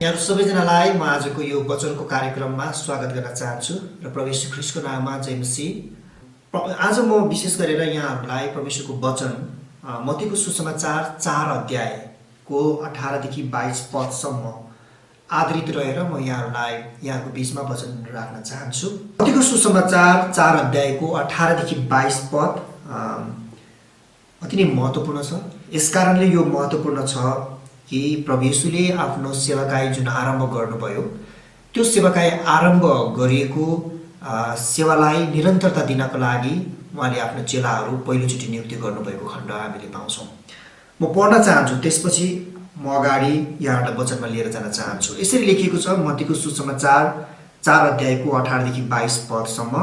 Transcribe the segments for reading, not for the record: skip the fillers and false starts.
यहाँहरू सबैजनालाई म आजको यो वचनको कार्यक्रममा स्वागत गर्न चाहन्छु र प्रभु यीशु ख्रीष्टको नाममा जय मसीह। आज म विशेष गरेर यहाँहरूलाई प्रभु यीशुको वचन मत्तीको सुसमाचार 4 अध्यायको 18 देखि 22 पदसम्म आधारित रहेर म यहाँहरूलाई यहाँको बीचमा वचन राख्न चाहन्छु। मत्तीको सुसमाचार 4 अध्यायको 18 देखि 22 पद अति नै महत्त्वपूर्ण छ। यसकारणले यो महत्त्वपूर्ण छ कि प्रभु येशूले आफ्नो सेवाकाई जुन आरम्भ गर्नुभयो त्यो सेवाकाई आरम्भ गरिएको सेवालाई निरन्तरता दिनको लागि उहाँले आफ्नो चेलाहरू पहिलोचोटि नियुक्ति गर्नुभएको खण्ड हामीले पाउँछौँ। म पढ्न चाहन्छु, त्यसपछि म अगाडि यहाँलाई वचनमा लिएर जान चाहन्छु। यसरी लेखिएको छ मत्तीको सुसमाचार 4 अध्यायको 18 देखि 22 पदसम्म।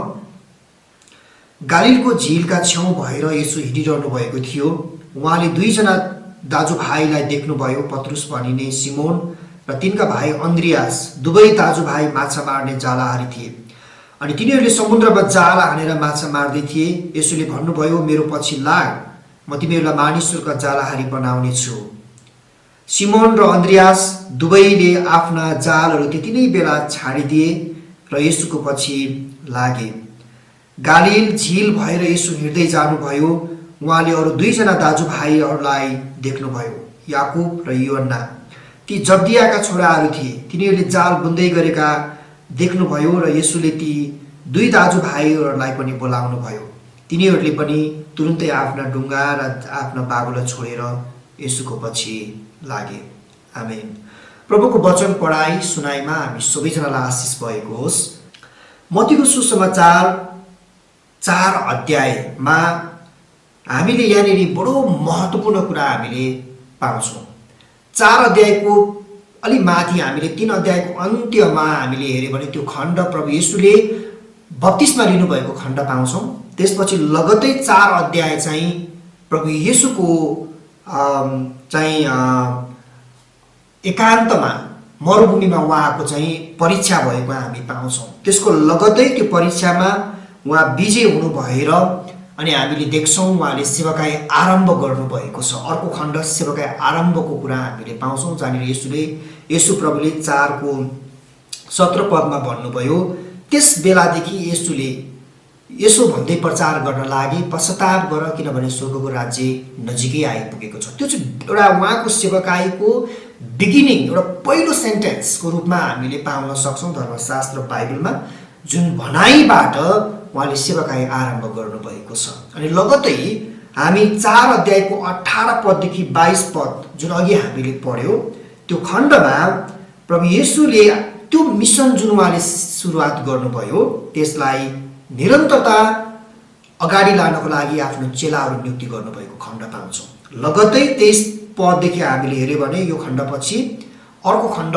गालीलको झिलका छेउ भएर येशू हिँडिरहनु भएको थियो। उहाँले दुईजना दाजुभाइलाई देख्नुभयो, पत्रुस भनिने सिमोन र तिनका भाइ अन्द्रियास। दुवै दाजुभाइ माछा मार्ने जालहारी थिए अनि तिनीहरूले समुद्रमा जाल हानेर माछा मार्दै थिए। येशूले भन्नुभयो, मेरो पछि लाग, म तिमीहरूलाई मानिसहरूका जालहारी बनाउने छु। सिमोन र अन्द्रियास दुवैले आफ्ना जालहरू त्यति नै बेला छाडिदिए र येशूको पछि लागे। गालील झिल भएर येशू हिँड्दै जानुभयो। उहाँले अरू दुईजना दाजुभाइहरूलाई देख्नुभयो, याकुब र योहन्ना। ती जब्दियाका छोराहरू थिए। तिनीहरूले जाल बुन्दै गरेका देख्नुभयो र येशूले ती दुई दाजुभाइहरूलाई पनि बोलाउनुभयो। तिनीहरूले पनि तुरुन्तै आफ्ना डुङ्गा र आफ्ना बाबुलाई छोडेर येशूको पछि लागे। आमेन। प्रभुको वचन पढाइ सुनाइमा हामी सबैजनालाई आशिष भएको होस्। मत्तीको सुसमाचार 4 अध्यायमा हामीले यहाँनिर बडो महत्त्वपूर्ण कुरा हामीले पाउँछौँ। 4 अध्यायको अलि माथि हामीले 3 अध्यायको अन्त्यमा हामीले हेऱ्यौँ भने त्यो खण्ड प्रभु येशूले बप्तिस्मा लिनुभएको खण्ड पाउँछौँ। त्यसपछि लगत्तै 4 अध्याय चाहिँ प्रभु येशूको चाहिँ एकान्तमा मरुभूमिमा उहाँको चाहिँ परीक्षा भएको हामी पाउँछौँ। त्यसको लगत्तै त्यो परीक्षामा उहाँ विजय हुनु भएर अनि हामीले देख्छौँ उहाँले सेवाकाई आरम्भ गर्नुभएको छ। अर्को खण्ड सेवाकाई आरम्भको कुरा हामीले पाउँछौँ, जहाँनिर येशू प्रभुले 4 को 17 पदमा भन्नुभयो, त्यस बेलादेखि येशूले यसो भन्दै प्रचार गर्न लागे, पश्चाताप गर किनभने स्वर्गको राज्य नजिकै आइपुगेको छ। त्यो चाहिँ एउटा उहाँको सेवाकाईको बिगिनिङ, एउटा पहिलो सेन्टेन्सको रूपमा हामीले पाउन सक्छौँ धर्मशास्त्र बाइबलमा, जुन भनाइबाट उहाँले सेवाकाई आरम्भ गर्नुभएको छ। अनि लगत्तै हामी 4 अध्यायको 18 पददेखि 22 पद जुन अघि हामीले पढ्यौँ त्यो खण्डमा प्रभु येशूले त्यो मिसन जुन उहाँले सुरुवात गर्नुभयो त्यसलाई निरन्तरता अगाडि लानको लागि आफ्नो चेलाहरू नियुक्ति गर्नुभएको खण्ड पाउँछौँ। लगत्तै 23 पददेखि हामीले हेऱ्यौँ भने यो खण्डपछि अर्को खण्ड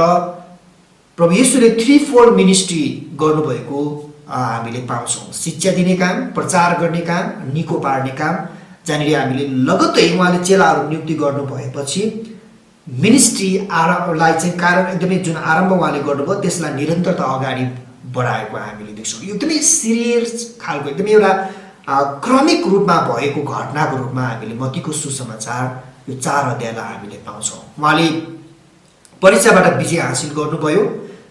प्रभु येशूले 3-fold मिनिस्ट्री गर्नुभएको हामीले पाउँछौँ। शिक्षा दिने काम, प्रचार गर्ने काम, निको पार्ने काम, जहाँनिर हामीले लगत्तै उहाँले चेलाहरू नियुक्ति गर्नु भएपछि मिनिस्ट्रीलाई चाहिँ कारण एकदमै जुन आरम्भ उहाँले गर्नुभयो त्यसलाई निरन्तरता अगाडि बढाएको हामीले देख्छौँ। यो एकदमै सिरियस खालको एकदमै एउटा क्रमिक रूपमा भएको घटनाको रूपमा हामीले मत्तीको सुसमाचार यो 4 अध्यायलाई हामीले पाउँछौँ। उहाँले परीक्षाबाट विजय हासिल गर्नुभयो,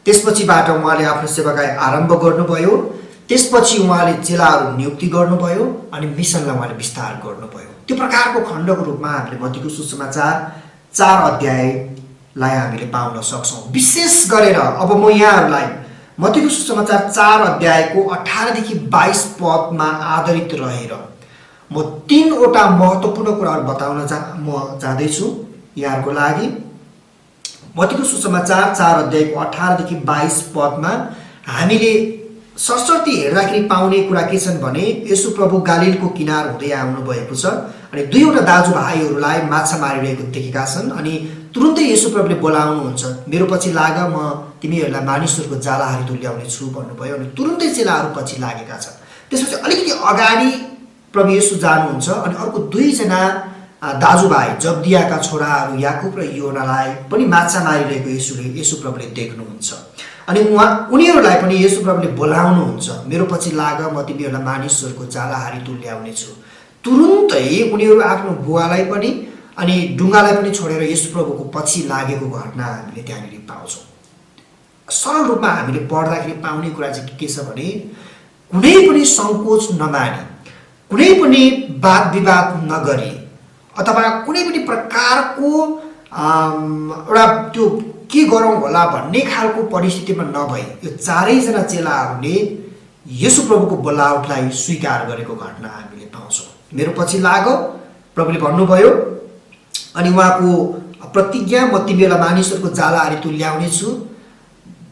त्यसपछिबाट उहाँले आफ्नो सेवाकाई आरम्भ गर्नुभयो, त्यसपछि उहाँले चेलाहरू नियुक्ति गर्नुभयो अनि मिसनलाई उहाँले विस्तार गर्नुभयो। त्यो प्रकारको खण्डको रूपमा हामीले मत्तीको सुसमाचार 4 अध्यायलाई हामीले पाउन सक्छौँ। विशेष गरेर अब म यहाँहरूलाई मत्तीको सुसमाचार 4 अध्यायको 18 देखि 22 पदमा आधारित रहेर म 3वटा महत्त्वपूर्ण कुराहरू बताउन म जाँदैछु यहाँहरूको लागि। मत्तीको सुसमाचार 4 अध्यायको 18 देखि 22 पदमा हामीले सरसर्ती हेर्दाखेरि पाउने कुरा के छन् भने येशू प्रभु गालीलको किनार हुँदै आउनु भएको छ अनि दुईवटा दाजुभाइहरूलाई माछा मारिरहेको देखेका छन्। अनि तुरुन्तै येशू प्रभुले बोलाउनुहुन्छ, मेरो पछि लाग, म तिमीहरूलाई मानिसहरूको जालहारी तुल्याउने छु भन्नुभयो। अनि तुरुन्तै चेलाहरू पछि लागेका छन्। त्यसपछि अलिकति अगाडि प्रभु येशू जानुहुन्छ अनि अर्को दुईजना दाजुभाइ जब्दियाका छोराहरू याकुब र योहन्नालाई पनि माछा मारिरहेको येशू प्रभुले देख्नुहुन्छ अनि उनीहरूलाई पनि येशू प्रभुले बोलाउनुहुन्छ, मेरो पछि लाग, म तिमीहरूलाई मानिसहरूको जालहारी तुल्याउने छु। तुरुन्तै उनीहरू आफ्नो बुवालाई पनि अनि ढुङ्गालाई पनि छोडेर येशू प्रभुको पछि लागेको घटना हामीले त्यहाँनिर पाउँछौँ। सरल रूपमा हामीले पढ्दाखेरि पाउने कुरा चाहिँ के छ भने कुनै पनि सङ्कोच नमानी, कुनै पनि वाद विवाद नगरी अथवा कुनै पनि प्रकारको एउटा त्यो के गरौँ होला भन्ने खालको परिस्थितिमा नभई यो चारैजना चेलाहरूले येशू प्रभुको बोलावटलाई स्वीकार गरेको घटना हामीले पाउँछौँ। मेरो पछि लाग प्रभुले भन्नुभयो अनि उहाँको प्रतिज्ञा, म तिमीहरूलाई मानिसहरूको जालाहरू तुल्याउनेछु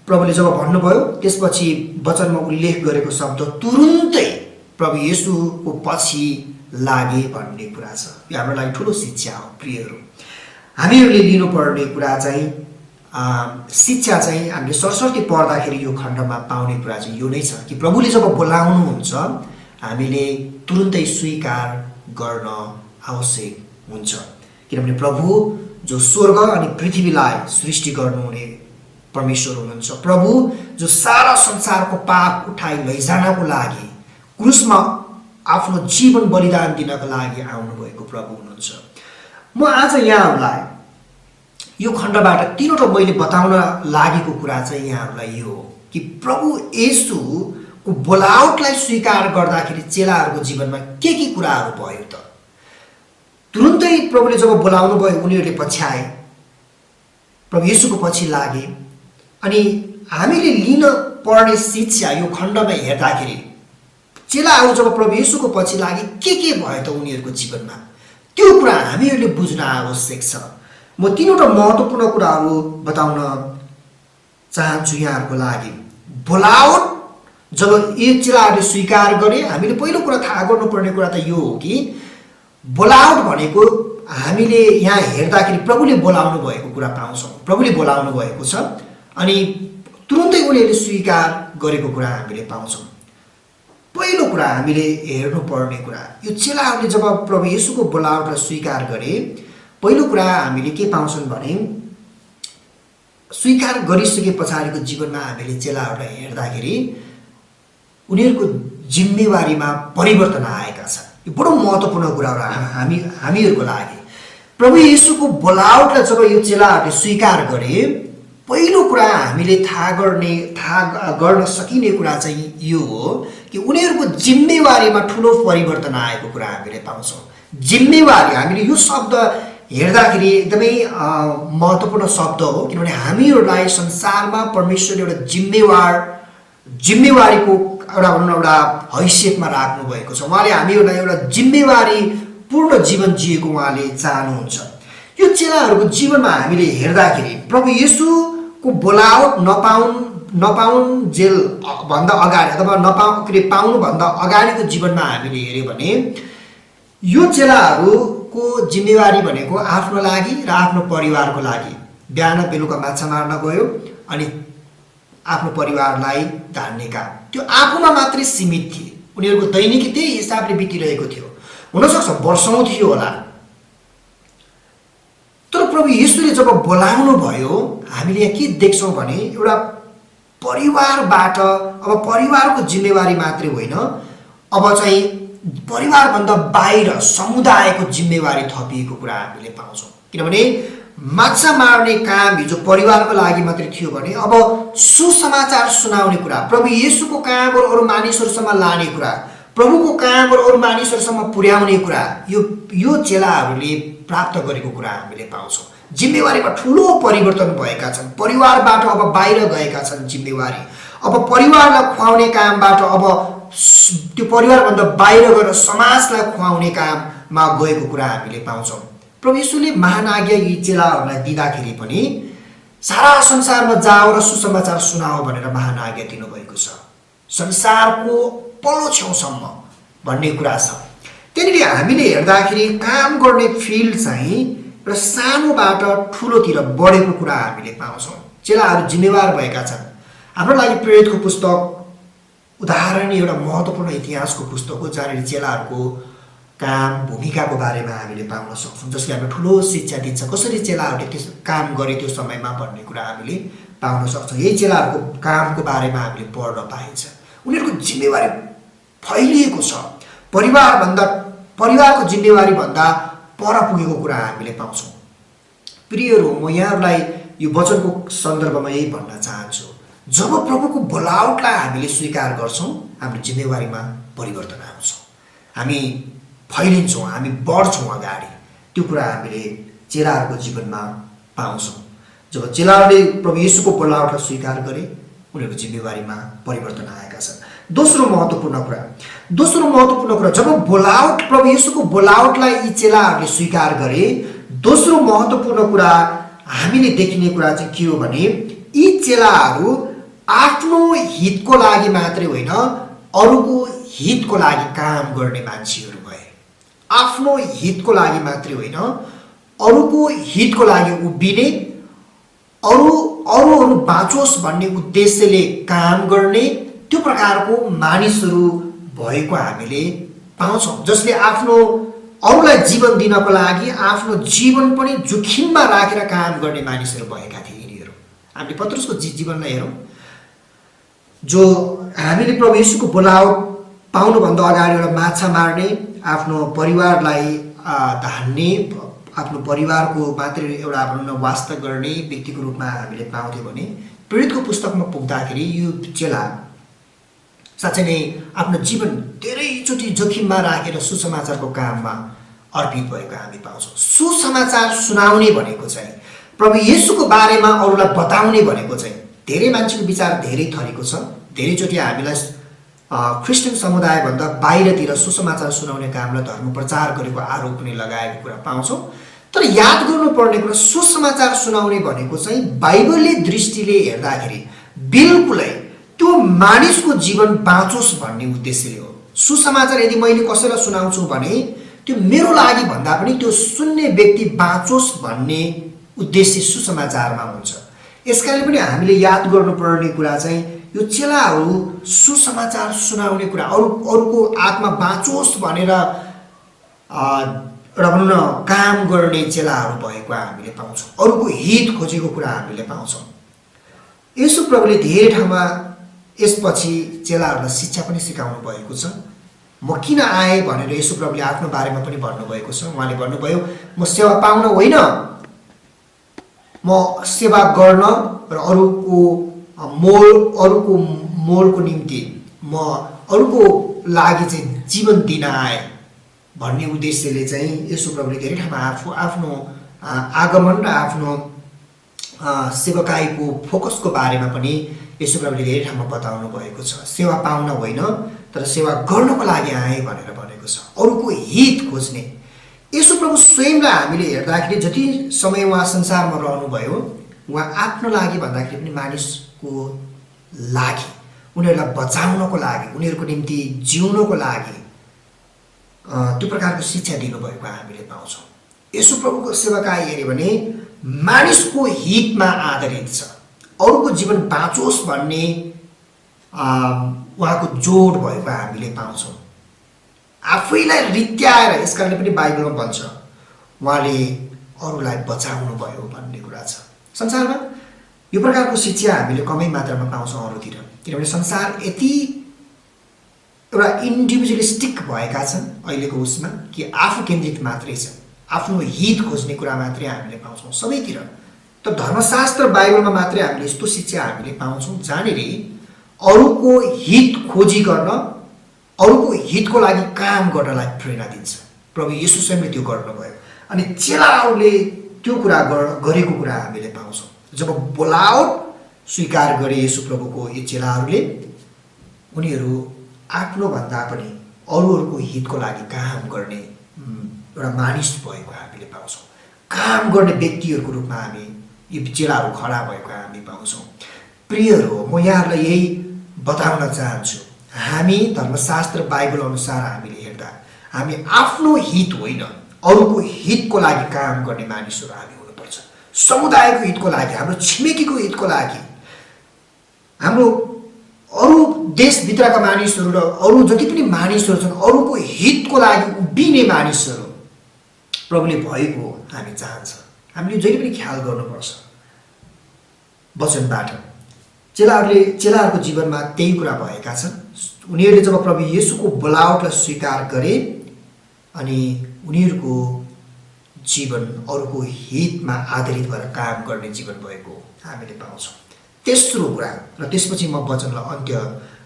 प्रभुले जब भन्नुभयो त्यसपछि वचनमा उल्लेख गरेको शब्द तुरुन्तै प्रभु येशूको पछि लागे भन्ने कुरा छ। यो हाम्रो लागि ठुलो शिक्षा हो प्रियहरू। हामीहरूले लिनुपर्ने कुरा चाहिँ शिक्षा चाहिँ हामीले सरस्वती पढ्दाखेरि यो खण्डमा पाउने कुरा चाहिँ यो नै छ कि प्रभुले जब बोलाउनुहुन्छ हामीले तुरुन्तै स्वीकार गर्न आवश्यक हुन्छ। किनभने प्रभु जो स्वर्ग अनि पृथ्वीलाई सृष्टि गर्नुहुने परमेश्वर हुनुहुन्छ, प्रभु जो सारा संसारको पाप उठाइ लैजानको लागि क्रुसमा आफ्नो जीवन बलिदान दिनको लागि आउनुभएको प्रभु हुनुहुन्छ। म आज यहाँहरूलाई यो खण्डबाट तीनवटा मैले बताउन लागेको कुरा चाहिँ यहाँहरूलाई यो हो कि प्रभु येशूको बोलावटलाई स्वीकार गर्दाखेरि चेलाहरूको जीवनमा के कुराहरू भयो त। तुरुन्तै प्रभुले जब बोलाउनु भयो उनीहरूले पछ्याए, प्रभु येशूको पछि लागे। अनि हामीले लिन पर्ने शिक्षा यो खण्डमा हेर्दाखेरि चेलाहरू जब प्रभु येशूको पछि लागे के भयो त उनीहरूको जीवनमा, त्यो कुरा हामीहरूले बुझ्न आवश्यक छ। म तीनवटा महत्त्वपूर्ण कुराहरू बताउन चाहन्छु यहाँहरूको लागि। बोलावट जब यी चेलाहरूले स्वीकार गरे, हामीले पहिलो कुरा थाहा गर्नुपर्ने कुरा त यो हो कि बोलावट भनेको हामीले यहाँ हेर्दाखेरि प्रभुले बोलाउनु भएको कुरा पाउँछौँ। प्रभुले बोलाउनु भएको छ अनि तुरुन्तै उनीहरूले स्वीकार गरेको कुरा हामीले पाउँछौँ। पहिलो कुरा हामीले हेर्नुपर्ने कुरा यो चेलाहरूले जब प्रभु येशूको बोलावटलाई स्वीकार गरे, पहिलो कुरा हामीले के पाउँछौँ भने स्वीकार गरिसके पछाडिको जीवनमा हामीले चेलाहरूलाई हेर्दाखेरि उनीहरूको जिम्मेवारीमा परिवर्तन आएका छन्। यो बडो महत्त्वपूर्ण कुरा हो हामीहरूको लागि। प्रभु येशूको बोलावटलाई जब यो चेलाहरूले स्वीकार गरे, पहिलो कुरा हामीले थाहा गर्न सकिने कुरा चाहिँ यो हो कि उनीहरूको जिम्मेवारीमा ठुलो परिवर्तन आएको कुरा हामीले पाउँछौँ। जिम्मेवारी, हामीले यो शब्द हेर्दाखेरि एकदमै महत्त्वपूर्ण शब्द हो किनभने हामीहरूलाई संसारमा परमेश्वरले एउटा जिम्मेवारीको एउटा हैसियतमा राख्नु भएको छ। उहाँले हामीहरूलाई एउटा जिम्मेवारी पूर्ण जीवन जिएको उहाँले चाहनुहुन्छ। यो चेलाहरूको जीवनमा हामीले हेर्दाखेरि प्रभु येशूको बोलावट नपाउन्जेल भन्दा अगाडि अथवा पाउनुभन्दा अगाडिको जीवनमा हामीले हेऱ्यौँ भने यो चेलाहरूको जिम्मेवारी भनेको आफ्नो लागि र आफ्नो परिवारको लागि बिहान बेलुका माछा मार्न गयो अनि आफ्नो परिवारलाई धान्ने काम, त्यो आफूमा मात्रै सीमित थिए। उनीहरूको दैनिकी त्यही हिसाबले बितिरहेको थियो। हुनसक्छ वर्षौँ थियो होला, तर प्रभु येशूले जब बोलाउनु भयो हामीले यहाँ के देख्छौँ भने एउटा परिवारबाट अब परिवारको जिम्मेवारी मात्रै होइन, अब चाहिँ परिवारभन्दा बाहिर समुदायको जिम्मेवारी थपिएको कुरा हामीले पाउँछौँ। किनभने माछा मार्ने काम हिजो परिवारको लागि मात्रै थियो भने अब सुसमाचार सुनाउने कुरा, प्रभु येशूको कामहरू अरू मानिसहरूसम्म लाने कुरा, प्रभुको कामहरू अरू मानिसहरूसम्म पुर्याउने कुरा यो चेलाहरूले प्राप्त गरेको कुरा हामीले पाउँछौँ। जिम्मेवारीमा ठुलो परिवर्तन भएका छन्। परिवारबाट अब बाहिर गएका छन् जिम्मेवारी। अब परिवारलाई खुवाउने कामबाट अब त्यो परिवारभन्दा बाहिर गएर समाजलाई खुवाउने काममा गएको कुरा हामीले पाउँछौँ। प्रभु येशूले महान आज्ञा यी चेलाहरूलाई दिँदाखेरि पनि सारा संसारमा जाओ र सुसमाचार सुनाओ भनेर महान आज्ञा दिनुभएको छ, संसारको पल्लो छेउसम्म भन्ने कुरा छ। त्यहाँनिर हामीले हेर्दाखेरि काम गर्ने फिल्ड चाहिँ र सानोबाट ठुलोतिर बढेको कुरा हामीले पाउँछौँ। चेलाहरू जिम्मेवार भएका छन्। हाम्रो लागि प्रेरितको पुस्तक उदाहरण एउटा महत्त्वपूर्ण इतिहासको पुस्तक हो जहाँनिर चेलाहरूको काम भूमिकाको बारेमा हामीले पाउन सक्छौँ, जसले हामीलाई ठुलो शिक्षा दिन्छ कसरी चेलाहरूले त्यस काम गरे त्यो समयमा भन्ने कुरा हामीले पाउन सक्छौँ। यही चेलाहरूको कामको बारेमा हामीले पढ्न पाइन्छ। उनीहरूको जिम्मेवारी फैलिएको छ, परिवारको जिम्मेवारी भन्दा पर पुगेको कुरा हामीले पाउँछौँ। प्रियहरू, म यहाँहरूलाई यो वचनको सन्दर्भमा यही भन्न चाहन्छु, जब प्रभुको बोलावटलाई हामीले स्वीकार गर्छौँ हाम्रो जिम्मेवारीमा परिवर्तन आउँछ, हामी फैलिन्छौँ, हामी बढ्छौँ अगाडि। त्यो कुरा हामीले चेलाहरूको जीवनमा पाउँछौँ। जब चेलाहरूले प्रभु येशूको बोलावटलाई स्वीकार गरे उनीहरूको जिम्मेवारीमा परिवर्तन आएका छन्। दोस्रो महत्त्वपूर्ण कुरा जब बोलावट प्रभु येशूको बोलावटलाई यी चेलाहरूले स्वीकार गरे, दोस्रो महत्त्वपूर्ण कुरा हामीले देखिने कुरा चाहिँ के हो भने यी चेलाहरू आफ्नो हितको लागि मात्रै होइन अरूको हितको लागि काम गर्ने मान्छेहरू भए। आफ्नो हितको लागि मात्रै होइन अरूको हितको लागि उभिने, अरूहरू बाँचोस् भन्ने उद्देश्यले काम गर्ने त्यो प्रकारको मानिसहरू भएको हामीले पाउँछौँ, जसले आफ्नो अरूलाई जीवन दिनको लागि आफ्नो जीवन पनि जोखिममा राखेर काम गर्ने मानिसहरू भएका थिए यिनीहरू। हामीले पत्रुसको जीवनलाई हेरौँ, जो हामीले प्रभु येशूको बोलावट पाउनुभन्दा अगाडि एउटा माछा मार्ने, आफ्नो परिवारलाई धान्ने, आफ्नो परिवारको मात्रै एउटा वास्ता गर्ने व्यक्तिको रूपमा हामीले पाउँथ्यौँ भने प्रेरितको पुस्तकमा पुग्दाखेरि यो चेला साँच्चै नै आफ्नो जीवन धेरैचोटि जोखिममा राखेर सुसमाचारको काममा अर्पित भएको हामी पाउँछौँ। सुसमाचार सुनाउने भनेको चाहिँ प्रभु येशूको बारेमा अरूलाई बताउने भनेको चाहिँ धेरै मान्छेको विचार धेरै थरीको छ। धेरैचोटि हामीलाई क्रिस्चियन समुदायभन्दा बाहिरतिर सुसमाचार सुनाउने कामलाई धर्म प्रचार गरेको आरोप पनि लगाएको कुरा पाउँछौँ। तर याद गर्नुपर्ने कुरा सुसमाचार सुनाउने भनेको चाहिँ बाइबलले दृष्टिले हेर्दाखेरि बिल्कुलै त्यो मानिसको जीवन बाँचोस् भन्ने उद्देश्यले हो। सुसमाचार यदि मैले कसैलाई सुनाउँछु भने त्यो मेरो लागि भन्दा पनि त्यो सुन्ने व्यक्ति बाँचोस् भन्ने उद्देश्य सुसमाचारमा हुन्छ। यसकारण पनि हामीले याद गर्नुपर्ने कुरा चाहिँ यो चेलाहरू सुसमाचार सुनाउने कुरा, अरूको आत्मा बाँचोस् भनेर एउटा भनौँ न काम गर्ने चेलाहरू भएको हामीले पाउँछौँ। अरूको हित खोजेको कुरा हामीले पाउँछौँ। येशू प्रभुले धेरै ठाउँमा यसपछि चेलाहरूलाई शिक्षा पनि सिकाउनु भएको छ। म किन आएँ भनेर येशू प्रभुले आफ्नो बारेमा पनि भन्नुभएको छ। उहाँले भन्नुभयो, म सेवा पाउन होइन, म सेवा गर्न र अरूको मोलको निम्ति म अरूको लागि चाहिँ जीवन दिन आएँ भन्ने उद्देश्यले चाहिँ येशू प्रभुले धेरै ठाउँमा आफ्नो आगमन र आफ्नो सेवकाईको फोकसको बारेमा पनि येशू प्रभुले धेरै ठाउँमा बताउनु भएको छ। सेवा पाउन होइन तर सेवा गर्नको लागि आए भनेर भनेको छ, अरूको हित खोज्ने। येशू प्रभु स्वयंलाई हामीले हेर्दाखेरि जति समय उहाँ संसारमा रहनुभयो उहाँ आफ्नो लागि भन्दाखेरि पनि मानिसको लागि, उनीहरूलाई बचाउनको लागि, उनीहरूको निम्ति जिउनको लागि त्यो प्रकारको शिक्षा दिनुभएको हामीले पाउँछौँ। येशू प्रभुको सेवाकाई हेऱ्यो भने मानिसको हितमा आधारित छ, अरूको जीवन बाँचोस् भन्ने उहाँको जोड भएको हामीले पाउँछौँ। आफैलाई रित्याएर, यसकारणले पनि बाइबलमा भन्छ उहाँले अरूलाई बचाउनु भयो भन्ने कुरा छ। संसारमा यो प्रकारको शिक्षा हामीले कमै मात्रामा पाउँछौँ अरूतिर, किनभने संसार यति एउटा इन्डिभिजुअलिस्टिक भएका छन् अहिलेको उसमा कि आफू केन्द्रित मात्रै छ, आफ्नो हित खोज्ने कुरा मात्रै हामीले पाउँछौँ सबैतिर। तर धर्मशास्त्र बाइबलमा मात्रै हामीले यस्तो शिक्षा हामीले पाउँछौँ जहाँनिर अरूको हित खोजी गर्न, अरूको हितको लागि काम गर्नलाई प्रेरणा दिन्छ। प्रभु येशू स्वयंले त्यो गर्नुभयो अनि चेलाहरूले त्यो कुरा गरेको कुरा हामीले पाउँछौँ। जब बोलावट स्वीकार गरे येशू प्रभुको यी चेलाहरूले, उनीहरू आफ्नो भन्दा पनि अरूहरूको हितको लागि काम गर्ने एउटा मानिस भएको हामीले पाउँछौँ। काम गर्ने व्यक्तिहरूको रूपमा हामी यी चेलाहरू खडा भएको हामी पाउँछौँ। प्रियहरू, म यहाँहरूलाई यही बताउन चाहन्छु, हामी धर्मशास्त्र बाइबल अनुसार हामीले हेर्दा हामी आफ्नो हित होइन अरूको हितको लागि काम गर्ने मानिसहरू हामी हुनुपर्छ। समुदायको हितको लागि, हाम्रो छिमेकीको हितको लागि, हाम्रो अरू देशभित्रका मानिसहरू र अरू जति पनि मानिसहरू छन् अरूको हितको लागि उभिने मानिसहरू प्रभुले भएको हामी चाहन्छ। हामीले जहिले पनि ख्याल गर्नुपर्छ वचनबाट। चेलाहरूको जीवनमा त्यही कुरा भएका छन्। उनीहरूले जब प्रभु येशूको बोलावटलाई स्वीकार गरे अनि उनीहरूको जीवन अरूको हितमा आधारित भएर काम गर्ने जीवन भएको हामीले पाउँछौँ। तेस्रो कुरा, र त्यसपछि म वचनलाई अन्त्य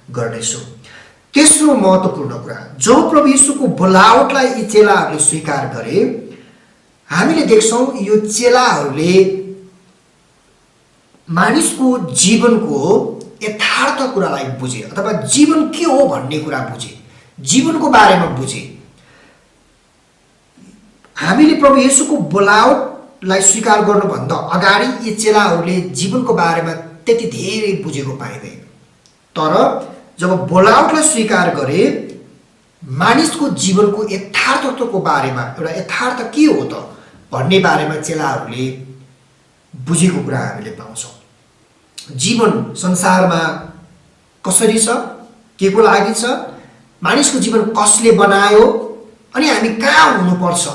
गर्नेछु। तेस्रो महत्त्वपूर्ण कुरा, जब प्रभु येशूको बोलावटलाई यी चेलाहरूले स्वीकार गरे, हामीले देख्छौँ यो चेलाहरूले मानिसको जीवनको यथार्थ कुरालाई बुझे, अथवा जीवन के हो भन्ने कुरा बुझे, जीवनको बारेमा बुझे। हामीले प्रभु येशूको बोलावटलाई स्वीकार गर्नुभन्दा अगाडि यी चेलाहरूले जीवनको बारेमा त्यति धेरै बुझेको पाइँदैन। तर जब बोलावटलाई स्वीकार गरे, मानिसको जीवनको यथार्थत्वको बारेमा, एउटा यथार्थ के हो त भन्ने बारेमा चेलाहरूले बुझेको कुरा हामीले पाउँछौँ। जीवन संसारमा कसरी छ, के को लागि छ, मानिसको जीवन कसले बनायो, अनि हामी कहाँ हुनुपर्छ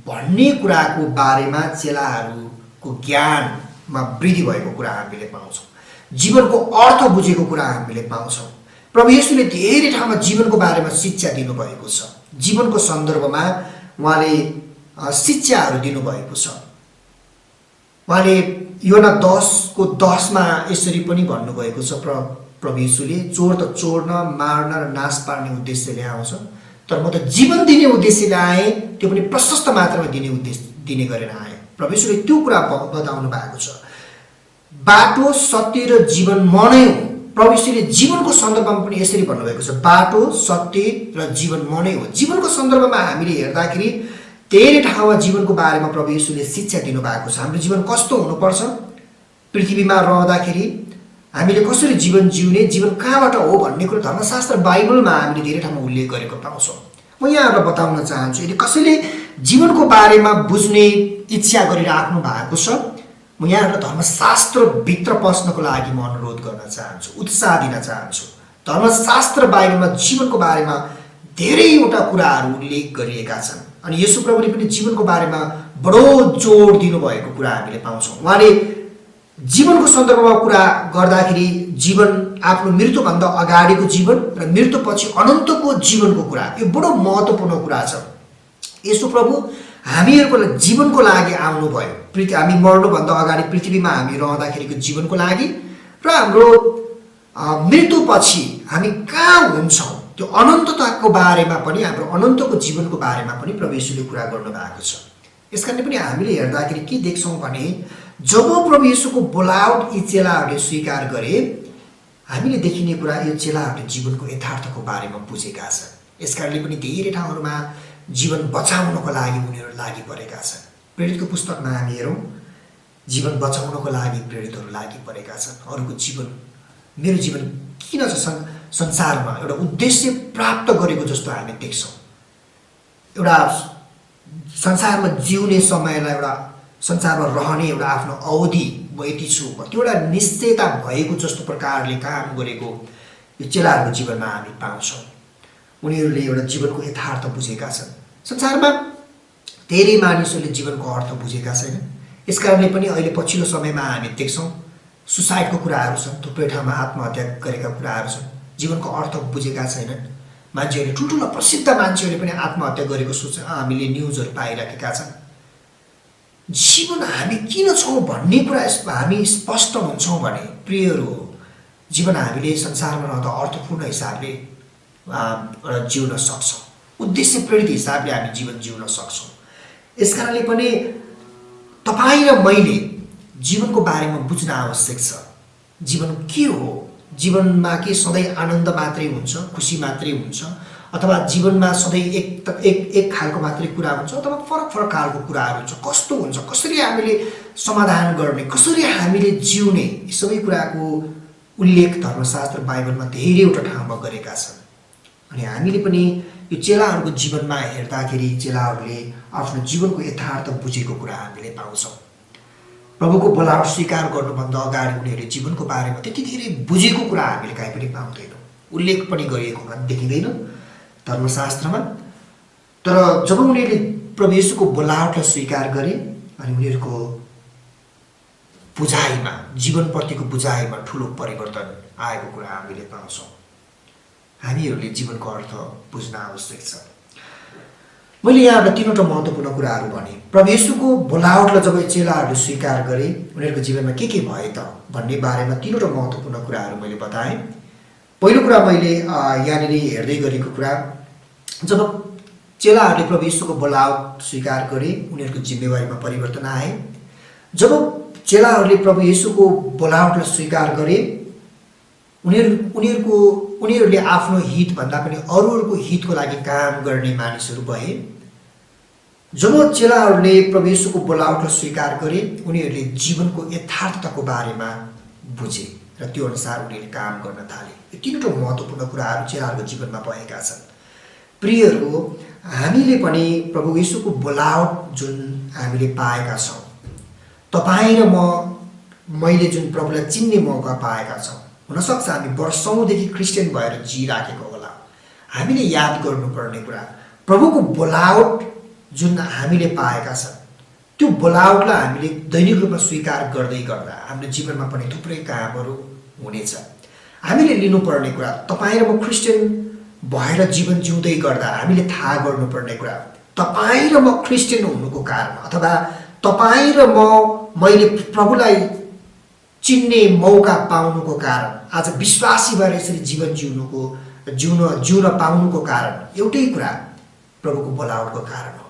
भन्ने कुराको बारेमा चेलाहरूको ज्ञानमा वृद्धि भएको कुरा हामीले पाउँछौँ। जीवनको अर्थ बुझेको कुरा हामीले पाउँछौँ। प्रभु येशूले धेरै ठाउँमा जीवनको बारेमा शिक्षा दिनुभएको छ। जीवनको सन्दर्भमा उहाँले शिक्षाहरू दिनुभएको छ। उहाँले योना 10:10 यसरी पनि भन्नुभएको छ, प्रभु येशूले, चोर त चोर्न, मार्न र नाश पार्ने उद्देश्यले आउँछ, तर म त जीवन दिने उद्देश्यले आएँ, त्यो पनि प्रशस्त मात्रामा दिने गरेर आएँ। प्रभु येशूले त्यो कुरा बताउनु भएको छ। बाटो, सत्य र जीवन म नै हुँ। प्रभु येशूले जीवनको सन्दर्भमा पनि यसरी भन्नुभएको छ, बाटो, सत्य र जीवन म नै हो। जीवनको सन्दर्भमा हामीले हेर्दाखेरि धेरै ठाउँमा जीवनको बारेमा प्रभु येशूले शिक्षा दिनुभएको छ। हाम्रो जीवन कस्तो हुनुपर्छ, पृथ्वीमा रहँदाखेरि हामीले कसरी जीवन जिउने, जीवन कहाँबाट हो भन्ने कुरो धर्मशास्त्र बाइबलमा हामीले धेरै ठाउँमा उल्लेख गरेको पाउँछौँ। म यहाँहरूलाई बताउन चाहन्छु, यदि कसैले जीवनको बारेमा बुझ्ने इच्छा गरिराख्नु भएको छ, म यहाँहरूलाई धर्मशास्त्रभित्र पस्नको लागि म अनुरोध गर्न चाहन्छु, उत्साह दिन चाहन्छु। धर्मशास्त्र बाइबलमा जीवनको बारेमा धेरैवटा कुराहरू उल्लेख गरिएका छन्, अनि येशू प्रभुले पनि जीवनको बारेमा बडो जोड दिनुभएको कुरा हामीले पाउँछौँ। उहाँले जीवनको सन्दर्भमा कुरा गर्दाखेरि जीवन, आफ्नो मृत्युभन्दा अगाडिको जीवन र मृत्युपछि अनन्तको जीवनको कुरा, यो बडो महत्त्वपूर्ण कुरा छ। येशू प्रभु हामीहरूको जीवनको लागि आउनुभयो। हामी मर्नुभन्दा अगाडि पृथ्वीमा हामी रहँदाखेरिको जीवनको लागि र हाम्रो मृत्युपछि हामी कहाँ हुन्छौँ त्यो अनन्तताको बारेमा पनि, हाम्रो अनन्तको जीवनको बारेमा पनि प्रभु येशूले कुरा गर्नुभएको छ। यसकारण पनि हामीले हेर्दाखेरि के देख्छौँ भने, जब प्रभु येशूको बोलावट यी चेलाहरूले स्वीकार गरे, हामीले देखिने कुरा यो चेलाहरूले जीवनको यथार्थको बारेमा बुझेका छन्। यसकारणले पनि धेरै ठाउँहरूमा जीवन बचाउनको लागि उनीहरू लागि परेका छन्। प्रेरितको पुस्तकमा हामी हेरौँ, जीवन बचाउनको लागि प्रेरितहरू लागि परेका छन्। अरूको जीवन, मेरो जीवन किन छ संसारमा एउटा उद्देश्य प्राप्त गरेको जस्तो हामी देख्छौँ। एउटा संसारमा जिउने समयलाई, एउटा संसारमा रहने एउटा आफ्नो अवधि म यति छु, त्यो एउटा निश्चयता भएको जस्तो प्रकारले काम गरेको यो चेलाहरूको जीवनमा हामी पाउँछौँ। उनीहरूले एउटा जीवनको यथार्थ बुझेका छन्। संसारमा धेरै मानिसहरूले जीवनको अर्थ बुझेका छैनन्। यसकारणले पनि अहिले पछिल्लो समयमा हामी देख्छौँ सुसाइडको कुराहरू छन्, थुप्रै ठाउँमा आत्महत्या गरेका कुराहरू छन्। जीवनको अर्थ बुझेका छैनन् मान्छेहरूले। ठुल्ठुला प्रसिद्ध मान्छेहरूले पनि आत्महत्या गरेको हामीले न्युजहरू पाइराखेका छन्। जीवन हामी किन छौँ भन्ने कुरा हामी स्पष्ट हुन्छौँ भने प्रियहरू, जीवन हामीले संसारमा रहँदा अर्थपूर्ण हिसाबले जिउन सक्छौँ, उद्देश्य प्रेरित हिसाबले हामी जीवन जिउन सक्छौँ। यसकारणले पनि तपाईँ र मैले जीवनको बारेमा बुझ्न आवश्यक छ। जीवन के हो, जीवनमा के सधैँ आनन्द मात्रै हुन्छ, खुसी मात्रै हुन्छ, अथवा जीवनमा सधैँ एक खालको मात्रै कुरा हुन्छ, अथवा फरक फरक खालको कुराहरू हुन्छ, कस्तो हुन्छ, कसरी हामीले समाधान गर्ने, कसरी हामीले जिउने, यी सबै कुराको उल्लेख धर्मशास्त्र बाइबलमा धेरैवटा ठाउँमा गरेका छन्। अनि हामीले पनि यो चेलाहरूको जीवनमा हेर्दाखेरि चेलाहरूले आफ्नो जीवनको यथार्थ बुझेको कुरा हामीले पाउँछौँ। प्रभुको बोलावट स्वीकार गर्नुभन्दा अगाडि उनीहरूले जीवनको बारेमा त्यति धेरै बुझेको कुरा हामीले कहीँ पनि पाउँदैनौँ, उल्लेख पनि गरिएको देखिँदैन धर्मशास्त्रमा। तर जब उनीहरूले प्रभु येशूको बोलावटलाई स्वीकार गरे अनि उनीहरूको बुझाइमा, जीवनप्रतिको बुझाइमा ठुलो परिवर्तन आएको कुरा हामीले पाउँछौँ। हामीहरूले जीवनको अर्थ बुझ्न आवश्यक छ। मैले यहाँहरूलाई तीनवटा महत्त्वपूर्ण कुराहरू भने। प्रभु येशूको बोलावटलाई जब चेलाहरूले स्वीकार गरे उनीहरूको जीवनमा के भए त भन्ने बारेमा तीनवटा महत्त्वपूर्ण कुराहरू मैले बताएँ। पहिलो कुरा मैले यहाँनिर हेर्दै गरेको कुरा, जब चेलाहरूले प्रभु येशूको बोलावट स्वीकार गरे उनीहरूको जिम्मेवारीमा परिवर्तन आए। जब चेलाहरूले प्रभु येशूको बोलावटलाई स्वीकार गरे उनीहरूले आफ्नो हितभन्दा पनि अरूहरूको हितको लागि काम गर्ने मानिसहरू भए। जब चेलाहरूले प्रभु येशूको बोलावटलाई स्वीकार गरे उनीहरूले जीवनको यथार्थताको बारेमा बुझे र त्यो अनुसार उनीहरूले काम गर्न थाले। यो तीनवटा महत्त्वपूर्ण कुराहरू चेलाहरूको जीवनमा भएका छन्। प्रियहरू, हामीले पनि प्रभु येशूको बोलावट जुन हामीले पाएका छौँ, तपाईँ र मैले जुन प्रभुलाई चिन्ने मौका पाएका छौँ, हुनसक्छ हामी वर्षौँदेखि क्रिस्चियन भएर जिइराखेको होला। हामीले याद गर्नुपर्ने कुरा, प्रभुको बोलावट जुन हामीले पाएका छन् त्यो बोलावटलाई हामीले दैनिक रूपमा स्वीकार गर्दै गर्दा हाम्रो जीवनमा पनि थुप्रै कामहरू हुनेछ। हामीले लिनुपर्ने कुरा, तपाईँ र म क्रिस्चियन भएर जीवन जिउँदै गर्दा हामीले थाहा गर्नुपर्ने कुरा, तपाईँ र म क्रिस्चियन हुनुको कारण अथवा तपाईँ र मैले प्रभुलाई चिन्ने मौका पाउनुको कारण, आज विश्वासी भएर यसरी जीवन जिउन पाउनुको कारण एउटै कुरा, प्रभुको बोलावटको कारण हो।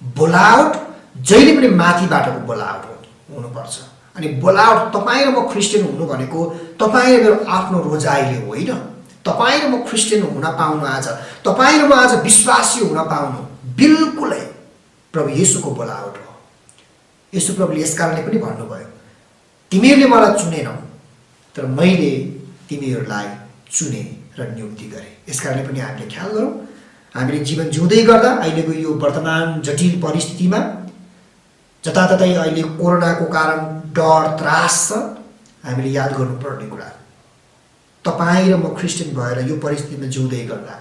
बोलावट जहिले पनि माथिबाटको बोलावट हुनुपर्छ। अनि बोलावट, तपाईँ र म क्रिस्चियन हुनु भनेको तपाईँ र मेरो आफ्नो रोजाइले होइन। तपाईँ र म क्रिस्चियन हुन पाउनु, आज तपाईँ र म आज विश्वासी हुन पाउनु बिल्कुलै प्रभु येशूको बोलावट हो। येशू प्रभुले यस कारणले पनि भन्नुभयो, तिमीहरूले मलाई चुनेनौ तर मैले तिमीहरूलाई चुने र नियुक्ति गरेँ। यस कारणले पनि हामीले ख्याल गरौँ, हामीले जीवन जिउँदै गर्दा अहिलेको यो वर्तमान जटिल परिस्थितिमा जताततै अहिले कोरोनाको कारण डर त्रास छ, हामीले याद गर्नुपर्ने कुरा, तपाईँ र म क्रिस्चियन भएर यो परिस्थितिमा जिउँदै गर्दा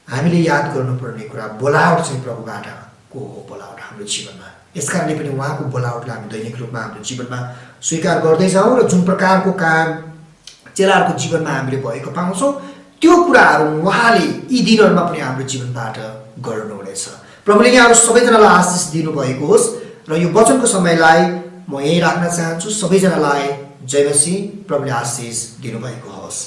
हामीले याद गर्नुपर्ने कुरा, बोलावट चाहिँ प्रभुबाट को हो, बोलावट हाम्रो जीवनमा। यस कारणले पनि उहाँको बोलावटलाई हामी दैनिक रूपमा हाम्रो जीवनमा स्वीकार गर्दै जाउँ र जुन प्रकारको काम चेलाहरूको जीवनमा हामीले भएको पाउँछौँ त्यो कुराहरू उहाँले यी दिनहरूमा पनि हाम्रो जीवनबाट गर्नुहुनेछ। प्रभुले यहाँहरू सबैजनालाई आशिष दिनुभएको होस् र यो वचनको समयलाई म यहीँ राख्न चाहन्छु। सबैजनालाई जय मसीह, प्रभुले आशिष दिनुभएको होस्।